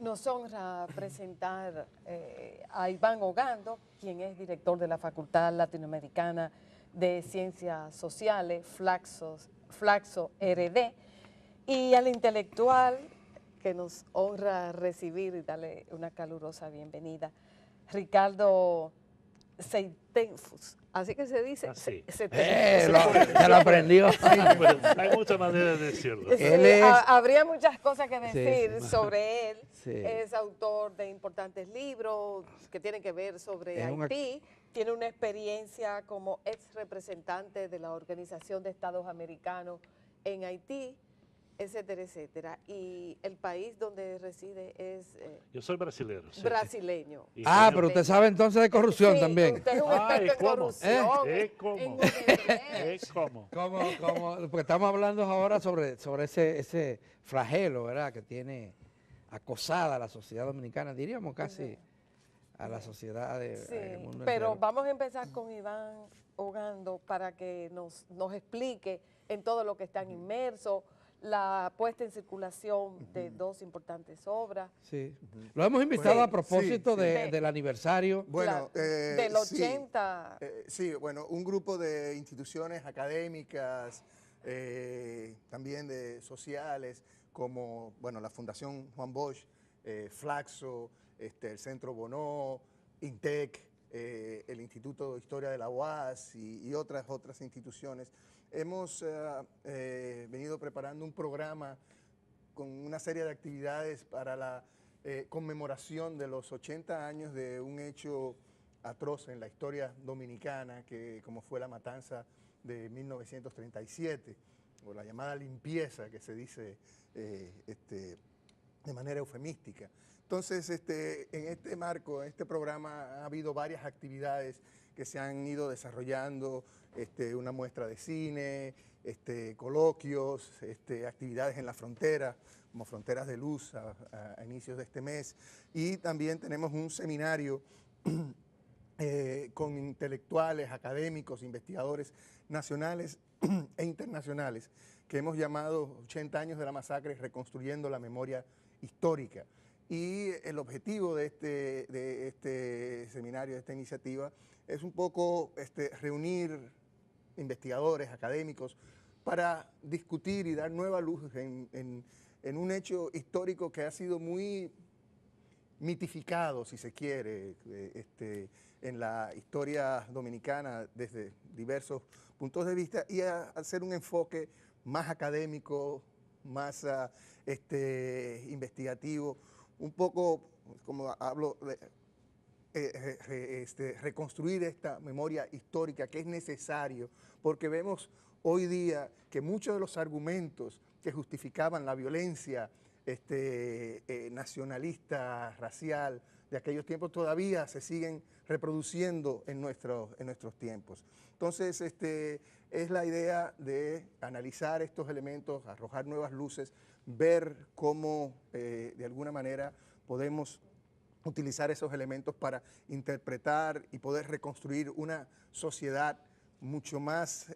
Nos honra presentar a Iván Ogando, quien es director de la Facultad Latinoamericana de Ciencias Sociales, Flaxo RD, y al intelectual que nos honra recibir y darle una calurosa bienvenida, Ricardo Seitenfus. Así que se dice. Así. Ya lo aprendió. Sí, pero hay muchas maneras de decirlo. Sí, Él es- habría muchas cosas que decir sí. sobre él. Sí. Es autor de importantes libros que tienen que ver sobre Es una- Haití. Tiene una experiencia como ex representante de la Organización de Estados Americanos en Haití, etcétera, etcétera. Y el país donde reside es Yo soy brasileño. sí, sí. brasileño. Y Ah, tengo- pero usted sabe entonces de corrupción Sí, también. Usted es un Ay, experto en ¿cómo? corrupción. ¿Cómo? en Odebrecht. ¿Cómo? Porque estamos hablando ahora sobre ese flagelo, ¿verdad? Que tiene acosada a la sociedad dominicana, diríamos casi a la sociedad del Sí, mundo pero entero. vamos a empezar con Iván Ogando para que nos explique en todo lo que están inmersos, la puesta en circulación de dos importantes obras. Sí. Lo hemos invitado Bueno, a propósito sí. del aniversario. Bueno, del sí, 80. sí, bueno, un grupo de instituciones académicas, también de sociales, como bueno, la Fundación Juan Bosch, Flaxo, el Centro Bonó, INTEC, el Instituto de Historia de la UAS y otras instituciones. Hemos venido preparando un programa con una serie de actividades para la conmemoración de los 80 años de un hecho atroz en la historia dominicana, como fue la matanza de 1937, o la llamada limpieza, que se dice de manera eufemística. Entonces, en este marco, en este programa, ha habido varias actividades que se han ido desarrollando, una muestra de cine, coloquios, actividades en la frontera, como Fronteras de Luz a inicios de este mes, y también tenemos un seminario con intelectuales, académicos, investigadores nacionales e internacionales, que hemos llamado 80 años de la masacre, reconstruyendo la memoria histórica. Y el objetivo de este seminario, de esta iniciativa, es un poco reunir investigadores, académicos, para discutir y dar nueva luz en un hecho histórico que ha sido muy mitificado, si se quiere, en la historia dominicana desde diversos puntos de vista, y hacer un enfoque más académico, más investigativo, un poco, como hablo, reconstruir esta memoria histórica que es necesario, porque vemos hoy día que muchos de los argumentos que justificaban la violencia nacionalista, racial, de aquellos tiempos todavía se siguen reproduciendo en nuestros tiempos. Entonces, es la idea de analizar estos elementos, arrojar nuevas luces, ver cómo de alguna manera podemos utilizar esos elementos para interpretar y poder reconstruir una sociedad mucho más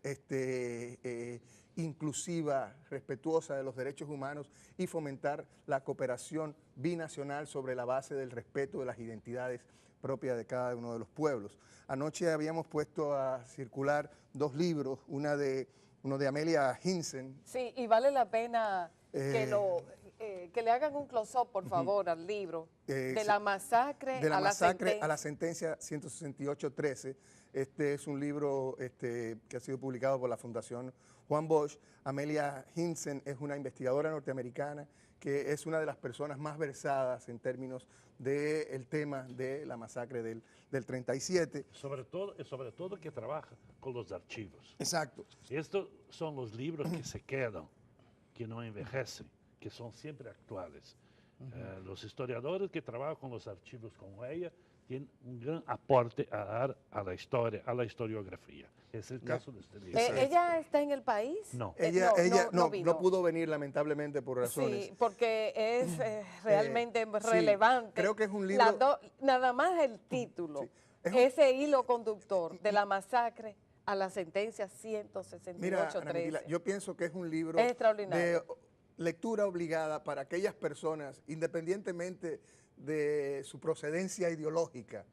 inclusiva, respetuosa de los derechos humanos, y fomentar la cooperación binacional sobre la base del respeto de las identidades propias de cada uno de los pueblos. Anoche habíamos puesto a circular dos libros, uno de Amelia Hinsen. Sí, y vale la pena que le hagan un close-up, por favor, al libro. De la masacre, de la masacre a a la sentencia 168-13. Este es un libro que ha sido publicado por la Fundación Juan Bosch. Amelia Hinsen es una investigadora norteamericana que es una de las personas más versadas en términos del tema de la masacre del 37. Sobre todo que trabaja con los archivos. Exacto. Estos son los libros que se quedan, que no envejecen, que son siempre actuales. Los historiadores que trabajan con los archivos como ella tienen un gran aporte a dar a la historia, a la historiografía. Es el caso de este libro. ¿Ella está en el país? No. Ella no vino. pudo venir lamentablemente por razones. Sí, porque es realmente relevante. Creo que es un libro... Nada más el título, Sí, ese hilo conductor de la masacre a la sentencia 168-13. Mira, Ana Miguel, yo pienso que es un libro Es extraordinario. lectura obligada para aquellas personas, independientemente de su procedencia ideológica,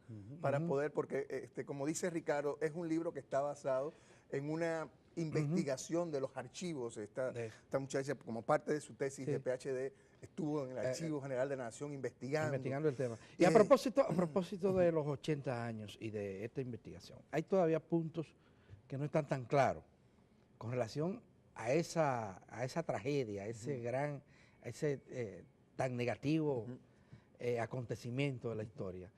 para poder, porque como dice Ricardo, es un libro que está basado en una investigación de los archivos. Esta muchacha, como parte de su tesis de PhD, estuvo en el Archivo General de la Nación investigando el tema. Y a propósito de los 80 años y de esta investigación, hay todavía puntos que no están tan claros con relación a esa tragedia, a ese tan negativo acontecimiento de la historia.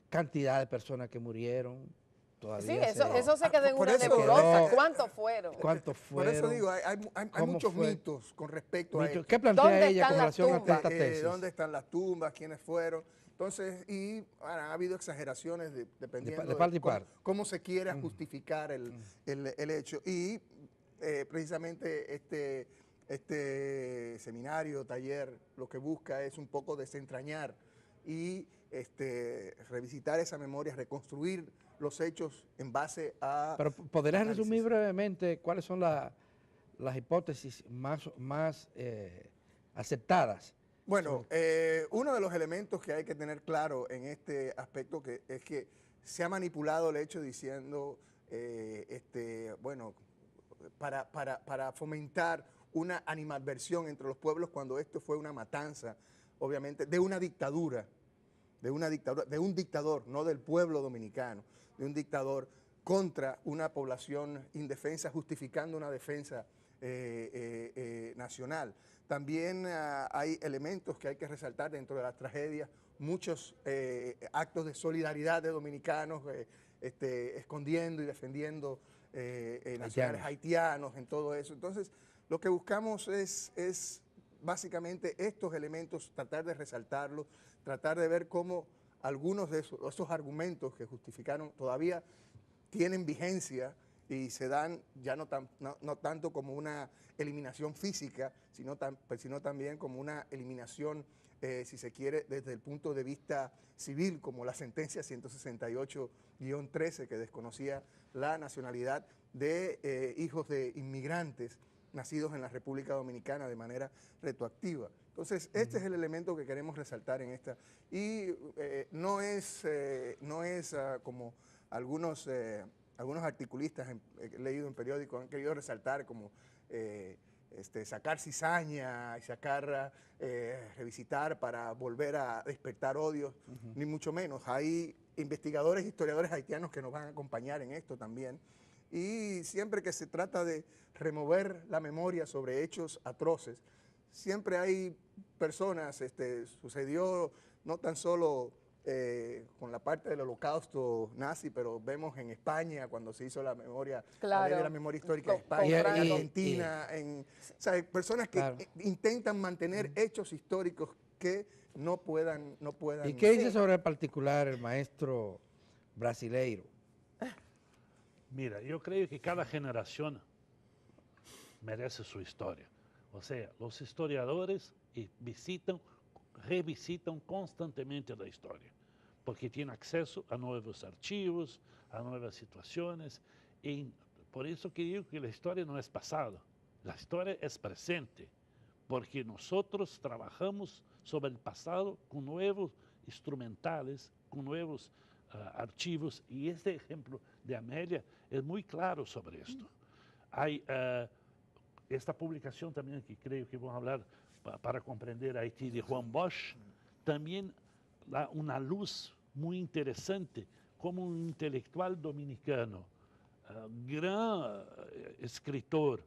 Cantidad de personas que murieron, todavía sí, eso se quedó en por una eso nebulosa. ¿Cuántos fueron? Por eso digo, hay muchos mitos con respecto a esto. ¿Qué plantea ella con relación a esta tesis? ¿Dónde están las tumbas? ¿Quiénes fueron? Entonces, ha habido exageraciones dependiendo de parte y parte. Cómo se quiera justificar el hecho. Y precisamente este seminario, taller, lo que busca es un poco desentrañar y revisitar esa memoria, reconstruir los hechos en base a... Pero ¿podrías resumir brevemente cuáles son las hipótesis más aceptadas? Bueno, uno de los elementos que hay que tener claro en este aspecto es que se ha manipulado el hecho diciendo, bueno, para fomentar una animadversión entre los pueblos cuando esto fue una matanza, obviamente, de una dictadura, de un dictador, no del pueblo dominicano, de un dictador contra una población indefensa, justificando una defensa nacional. También hay elementos que hay que resaltar dentro de las tragedias, muchos actos de solidaridad de dominicanos escondiendo y defendiendo nacionales haitianos en todo eso. Entonces, lo que buscamos es básicamente estos elementos, tratar de resaltarlos, tratar de ver cómo algunos de esos argumentos que justificaron todavía tienen vigencia y se dan ya no tanto como una eliminación física, sino también como una eliminación, si se quiere, desde el punto de vista civil, como la sentencia 168-13 que desconocía la nacionalidad de hijos de inmigrantes nacidos en la República Dominicana de manera retroactiva. Entonces, este es el elemento que queremos resaltar en esta. Y no es como algunos articulistas he leído en periódicos han querido resaltar como sacar cizaña y revisitar para volver a despertar odios, ni mucho menos. Hay investigadores, historiadores haitianos que nos van a acompañar en esto también. Y siempre que se trata de remover la memoria sobre hechos atroces, siempre hay personas, sucedió no tan solo con la parte del holocausto nazi, pero vemos en España cuando se hizo la memoria, la ley de la memoria histórica en España, en Argentina, o sea, hay personas que intentan mantener hechos históricos que no puedan. ¿Y qué dice sobre el particular el maestro brasileiro? Mira, yo creo que cada generación merece su historia. O sea, los historiadores revisitan constantemente la historia, porque tienen acceso a nuevos archivos, a nuevas situaciones. Y por eso que digo que la historia no es pasado, la historia es presente, porque nosotros trabajamos sobre el pasado con nuevos instrumentales, con nuevos archivos, y este ejemplo de Amélia es muy claro sobre esto. Hay esta publicación también que creo que vamos a hablar para comprender Haití de Juan Bosch, también da una luz muy interesante como un intelectual dominicano, gran escritor,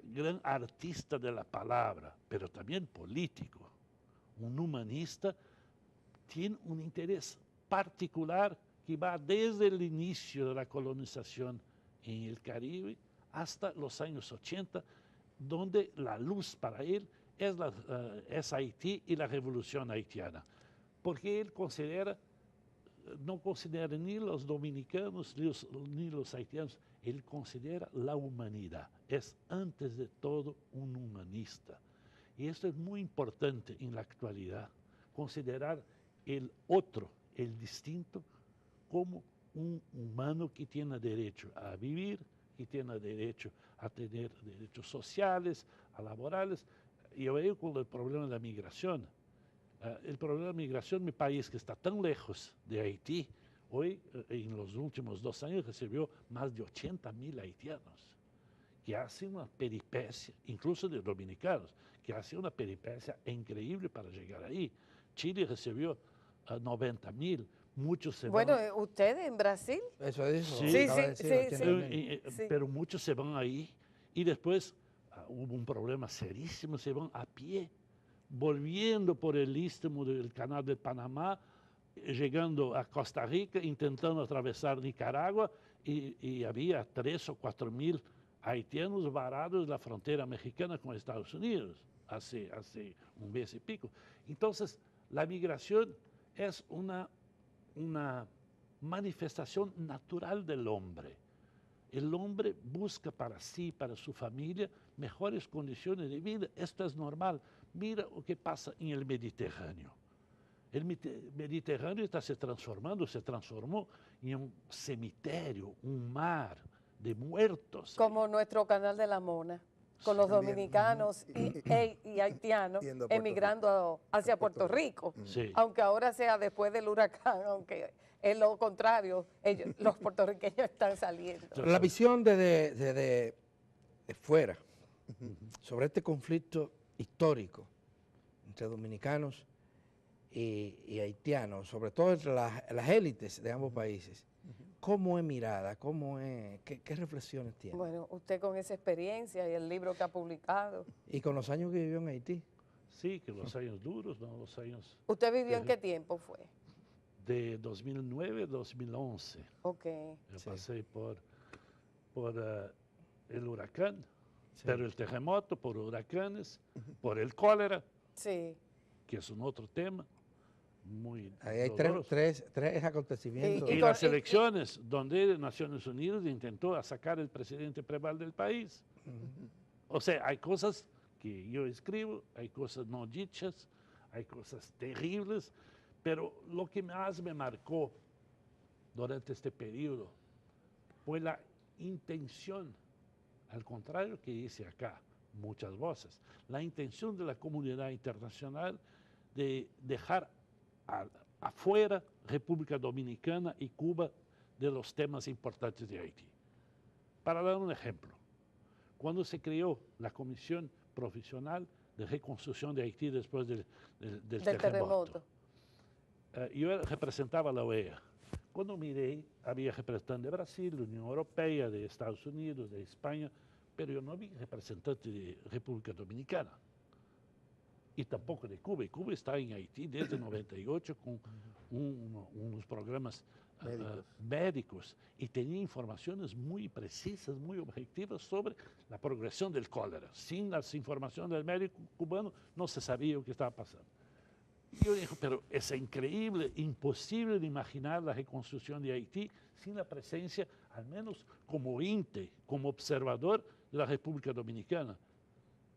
gran artista de la palabra, pero también político, un humanista, tiene un interés particular que va desde el inicio de la colonización en el Caribe hasta los años 80, donde la luz para él es Haití y la revolución haitiana, porque él no considera ni los dominicanos ni los haitianos, él considera la humanidad, es antes de todo un humanista. Y esto es muy importante en la actualidad, considerar el otro, el distinto, como un humano que tiene derecho a vivir, que tiene derecho a tener derechos sociales, a laborales, yo veo con el problema de la migración. El problema de la migración, mi país que está tan lejos de Haití, hoy en los últimos 2 años recibió más de 80.000 haitianos, que hacen una peripecia, incluso de dominicanos, que hacen una peripecia increíble para llegar ahí. Chile recibió 90.000, muchos se Bueno, van. ¿usted en Brasil? Eso es eso. Sí, acaba de sí, decir, sí, 80.000. sí. Pero muchos se van ahí y después hubo un problema serísimo, se van a pie, volviendo por el istmo del canal de Panamá, llegando a Costa Rica, intentando atravesar Nicaragua y había 3 o 4.000 haitianos varados en la frontera mexicana con Estados Unidos hace un mes y pico. Entonces, la migración es una manifestación natural del hombre. El hombre busca para sí, para su familia, mejores condiciones de vida. Esto es normal. Mira lo que pasa en el Mediterráneo. El Mediterráneo se transformó en un cementerio, un mar de muertos. Como nuestro canal de la Mona, con los También. dominicanos y haitianos Yendo a Puerto emigrando hacia Puerto Rico. Sí. Aunque ahora sea después del huracán, aunque es lo contrario, los puertorriqueños están saliendo. La visión de fuera sobre este conflicto histórico entre dominicanos y haitianos, sobre todo entre las élites de ambos países, ¿cómo es mirada? ¿Qué reflexiones tiene? Bueno, usted con esa experiencia y el libro que ha publicado. Y con los años que vivió en Haití. Sí, que los años duros, ¿no? Los años ¿Usted vivió en qué tiempo fue? de 2009 a 2011. Ok. Yo Sí. pasé por el huracán, Sí. pero el terremoto, por huracanes, por el cólera, Sí. que es un otro tema muy Ahí hay doloroso. tres acontecimientos. Y Y las con- elecciones, donde Naciones Unidas intentó sacar el presidente Preval del país. O sea, hay cosas que yo escribo, hay cosas no dichas, hay cosas terribles, pero lo que más me marcó durante este periodo fue la intención, al contrario que dice acá muchas voces, la intención de la comunidad internacional de dejar afuera República Dominicana y Cuba de los temas importantes de Haití. Para dar un ejemplo, cuando se creó la Comisión Profesional de Reconstrucción de Haití después del terremoto, yo representaba a la OEA. Cuando miré, había representantes de Brasil, de Unión Europea, de Estados Unidos, de España, pero yo no vi representantes de República Dominicana y tampoco de Cuba. Y Cuba está en Haití desde 98 con unos programas médicos y tenía informaciones muy precisas, muy objetivas sobre la progresión del cólera. Sin las informaciones del médico cubano no se sabía lo que estaba pasando. Yo dije, pero es increíble, imposible de imaginar la reconstrucción de Haití sin la presencia, al menos como ente, como observador de la República Dominicana.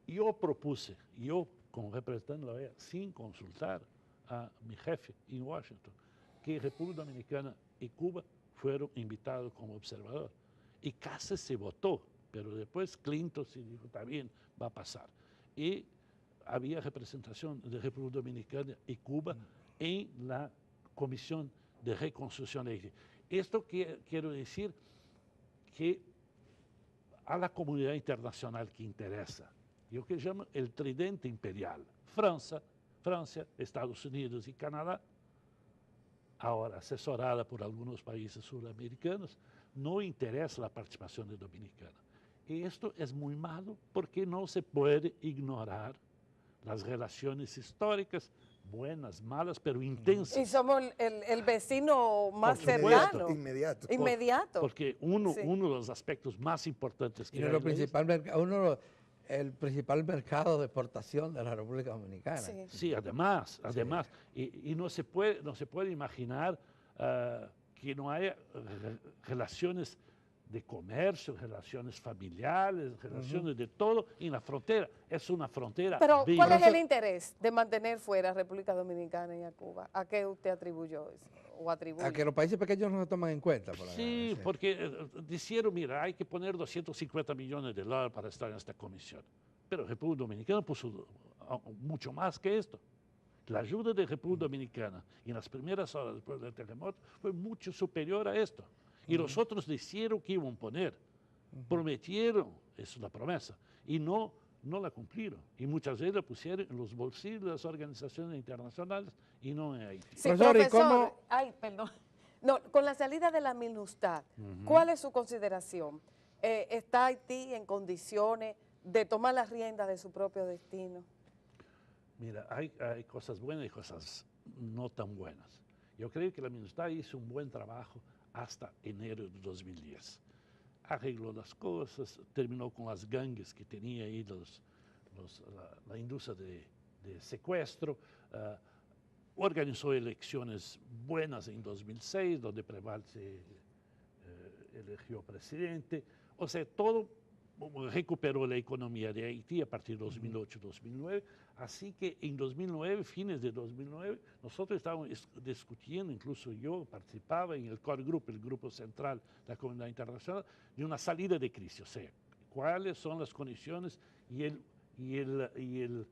Yo propuse, yo como representante de la OEA, sin consultar a mi jefe en Washington, que República Dominicana y Cuba fueron invitados como observador. Y casi se votó, pero después Clinton se dijo, está bien, va a pasar. Y había representación de República Dominicana y Cuba en la Comisión de Reconstrucción de Haití. Esto quiero decir que a la comunidad internacional que interesa, yo que llamo el tridente imperial, Francia, Estados Unidos y Canadá, ahora asesorada por algunos países sudamericanos, no interesa la participación de Dominicana. Y esto es muy malo porque no se puede ignorar las relaciones históricas, buenas, malas, pero intensas. Y somos el vecino más Por supuesto. cercano. Inmediato. Inmediato. Porque Sí. uno de los aspectos más importantes que Y hay el principal mercado de exportación de la República Dominicana. Sí. Sí, además, y no se puede imaginar que no haya relaciones de comercio, relaciones familiares, relaciones de todo en la frontera. Es una frontera Pero, viva. ¿cuál es el interés de mantener fuera a República Dominicana y a Cuba? ¿A qué usted atribuyó eso? ¿O atribuye? A que los países pequeños no se toman en cuenta. Por Sí, porque dijeron, mira, hay que poner $250 millones para estar en esta comisión. Pero República Dominicana puso mucho más que esto. La ayuda de República Dominicana en las primeras horas después del terremoto fue mucho superior a esto. Y los otros dijeron que iban a poner, prometieron, esa es la promesa, y no la cumplieron. Y muchas veces la pusieron en los bolsillos de las organizaciones internacionales y no en Haití. Sí, Profesor, ¿y profesor, cómo? ay, perdón. No, con la salida de la MINUSTAH, ¿cuál es su consideración? ¿Está Haití en condiciones de tomar las riendas de su propio destino? Mira, hay cosas buenas y cosas no tan buenas. Yo creo que la MINUSTAH hizo un buen trabajo hasta enero de 2010. Arregló las cosas, terminó con las gangues que tenía ahí la industria de secuestro, organizó elecciones buenas en 2006, donde Preval se eligió presidente. O sea, todo recuperó la economía de Haití a partir de 2008-2009. Así que en 2009, fines de 2009, nosotros estábamos discutiendo, incluso yo participaba en el Core Group, el grupo central de la comunidad internacional, de una salida de crisis. O sea, cuáles son las condiciones y el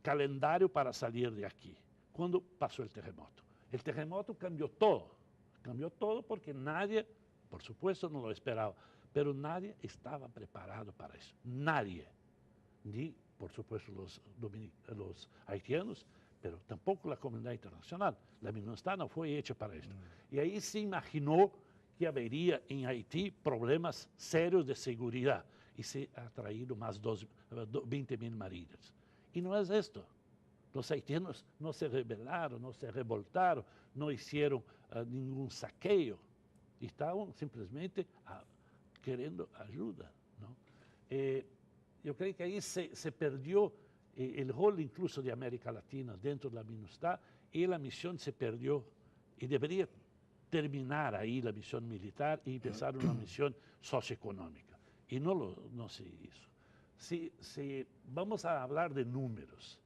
calendario para salir de aquí. Cuando pasó el terremoto. El terremoto cambió todo porque nadie, por supuesto, no lo esperaba, pero nadie estaba preparado para eso. Nadie. Ni, por supuesto, los haitianos, pero tampoco la comunidad internacional. La MINUSTAH no fue hecha para esto. Y ahí se imaginó que habría en Haití problemas serios de seguridad y se ha traído más 20.000 marinos. Y no es esto. Los haitianos no se rebelaron, no se revoltaron, no hicieron ningún saqueo. Estaban simplemente queriendo ayuda, ¿no? Yo creo que ahí se perdió el rol incluso de América Latina dentro de la MINUSTAH y la misión se perdió y debería terminar ahí la misión militar y empezar una misión socioeconómica. Y no se hizo. Si vamos a hablar de números,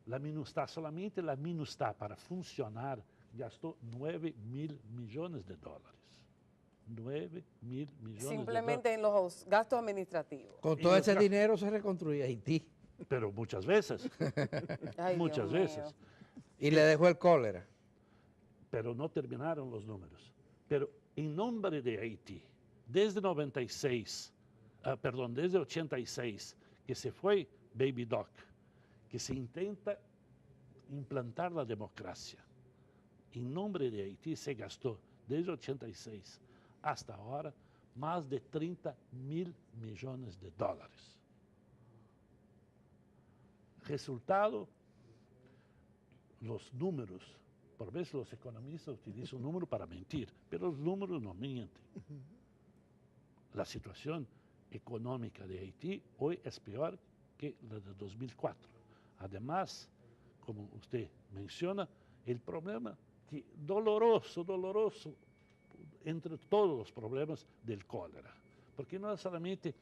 la MINUSTAH, solamente la MINUSTAH para funcionar gastó 9.000 millones de dólares. 9.000 millones de dólares. Simplemente en los gastos administrativos. Con todo ese dinero se reconstruye Haití. Pero muchas veces. Ay, muchas Dios veces. mío. Y le dejó el cólera. Pero no terminaron los números. Pero en nombre de Haití, desde 96, desde 86, que se fue Baby Doc, que se intenta implantar la democracia. En nombre de Haití se gastó desde 86 hasta ahora más de 30.000 millones de dólares. Resultado, los números, por veces los economistas utilizan un número para mentir, pero los números no mienten. La situación económica de Haití hoy es peor que la de 2004. Además, como usted menciona, el problema que doloroso, entre todos los problemas del cólera, porque no es solamente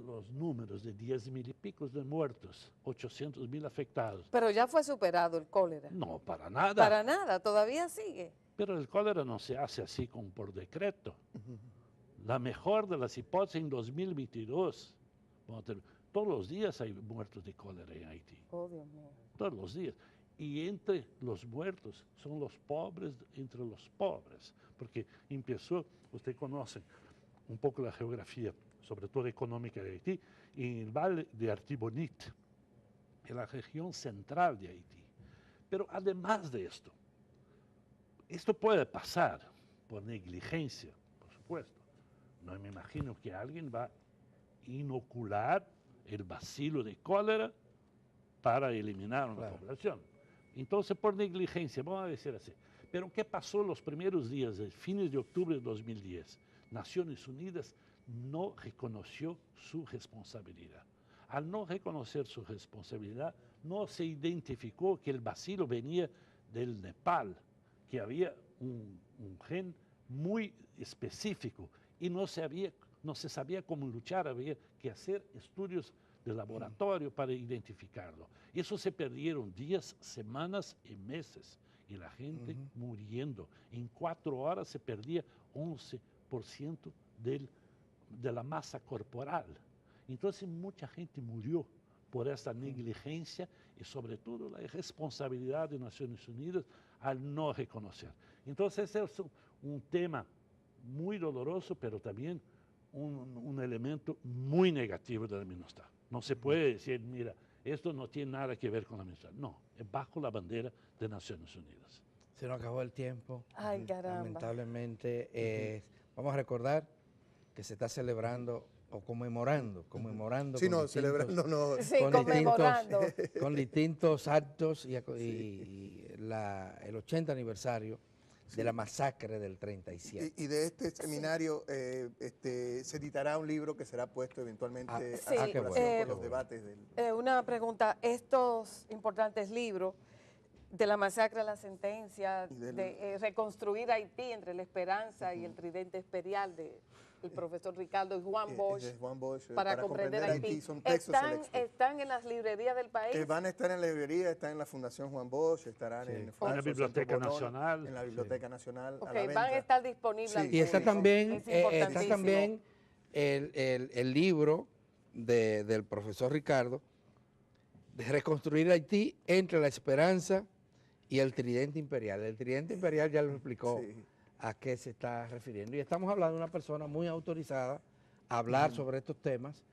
los números de 10.000 y pico de muertos, 800.000 afectados. Pero ya fue superado el cólera. No, para nada. Para nada, todavía sigue. Pero el cólera no se hace así como por decreto. La mejor de las hipótesis en 2022, todos los días hay muertos de cólera en Haití. Oh, Dios mío. Todos los días. Y entre los muertos son los pobres entre los pobres, porque empezó, usted conoce un poco la geografía, sobre todo económica de Haití, en el valle de Artibonite, en la región central de Haití. Pero además de esto puede pasar por negligencia, por supuesto. No me imagino que alguien va a inocular el bacilo de cólera para eliminar una población. Entonces, por negligencia, vamos a decir así. Pero ¿qué pasó los primeros días, de fines de octubre de 2010? Naciones Unidas no reconoció su responsabilidad. Al no reconocer su responsabilidad, no se identificó que el bacilo venía del Nepal, que había un gen muy específico y no se sabía cómo luchar, había que hacer estudios de laboratorio para identificarlo. Eso se perdieron días, semanas y meses, y la gente muriendo. En 4 horas se perdía 11% de la masa corporal. Entonces mucha gente murió por esta negligencia y sobre todo la irresponsabilidad de Naciones Unidas al no reconocer. Entonces ese es un tema muy doloroso, pero también un elemento muy negativo de la MINUSTAH. No se puede decir, mira, esto no tiene nada que ver con la MINUSTAH. No, es bajo la bandera de Naciones Unidas. Se nos acabó el tiempo. Ay, caramba. Lamentablemente, vamos a recordar que se está celebrando o conmemorando. Sí, no, celebrando no. Sí, con conmemorando. con distintos actos y el 80 aniversario de la masacre del 37. Y de este seminario se editará un libro que será puesto eventualmente a sí, circulación qué por los bueno. debates del... Una pregunta, estos importantes libros de la masacre a la sentencia, Y del- de reconstruir Haití entre la esperanza y el tridente imperial del profesor Ricardo y Juan Bosch, de Juan Bosch, para comprender Haití, son textos selectos. están en las librerías del país. Van a estar en la librería, están en la Fundación Juan Bosch, estarán en En la Flaxo, Biblioteca Centro Bonón, Nacional. en la Biblioteca Nacional. Ok, a la van venta. a estar disponibles Sí. al Y está público. también, Es importantísimo. el libro del profesor Ricardo de reconstruir Haití entre la esperanza y el tridente imperial. El tridente imperial ya lo explicó Sí. a qué se está refiriendo. Y estamos hablando de una persona muy autorizada a hablar sobre estos temas,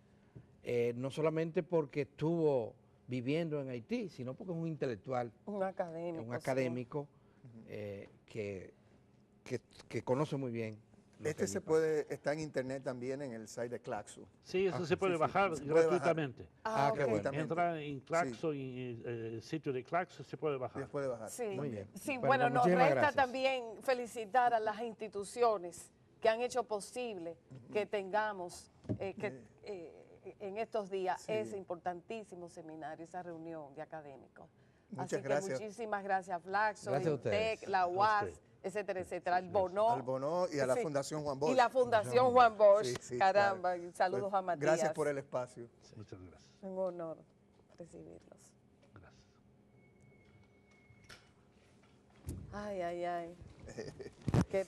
no solamente porque estuvo viviendo en Haití, sino porque es un intelectual, Un académico. un sí. académico que conoce muy bien. lo que Este allí se pasa. puede, está en internet también en el site de Claxo. Sí, eso se puede sí, bajar se puede bajar. gratuitamente. Qué ok. bueno. Entra en Claxo, en el sitio de Claxo, se puede Se bajar. puede bajar. Sí, Muy bien. sí, Bueno, bueno, nos muchísimas resta gracias. también felicitar a las instituciones que han hecho posible que tengamos en estos días Sí. ese importantísimo seminario, esa reunión de académicos. Muchas Así gracias. que muchísimas gracias, Flaxo, Gracias a el ustedes. TEC, la A UAS, usted. etcétera, etcétera, el Bono. Al Bono y a la Sí. Fundación Juan Bosch. Y la Fundación Juan Bosch. Sí, sí, Caramba, claro. y saludos Pues, a Matías. Gracias por el espacio. Muchas gracias. Un honor recibirlos. Gracias. Ay, ay, ay. Qué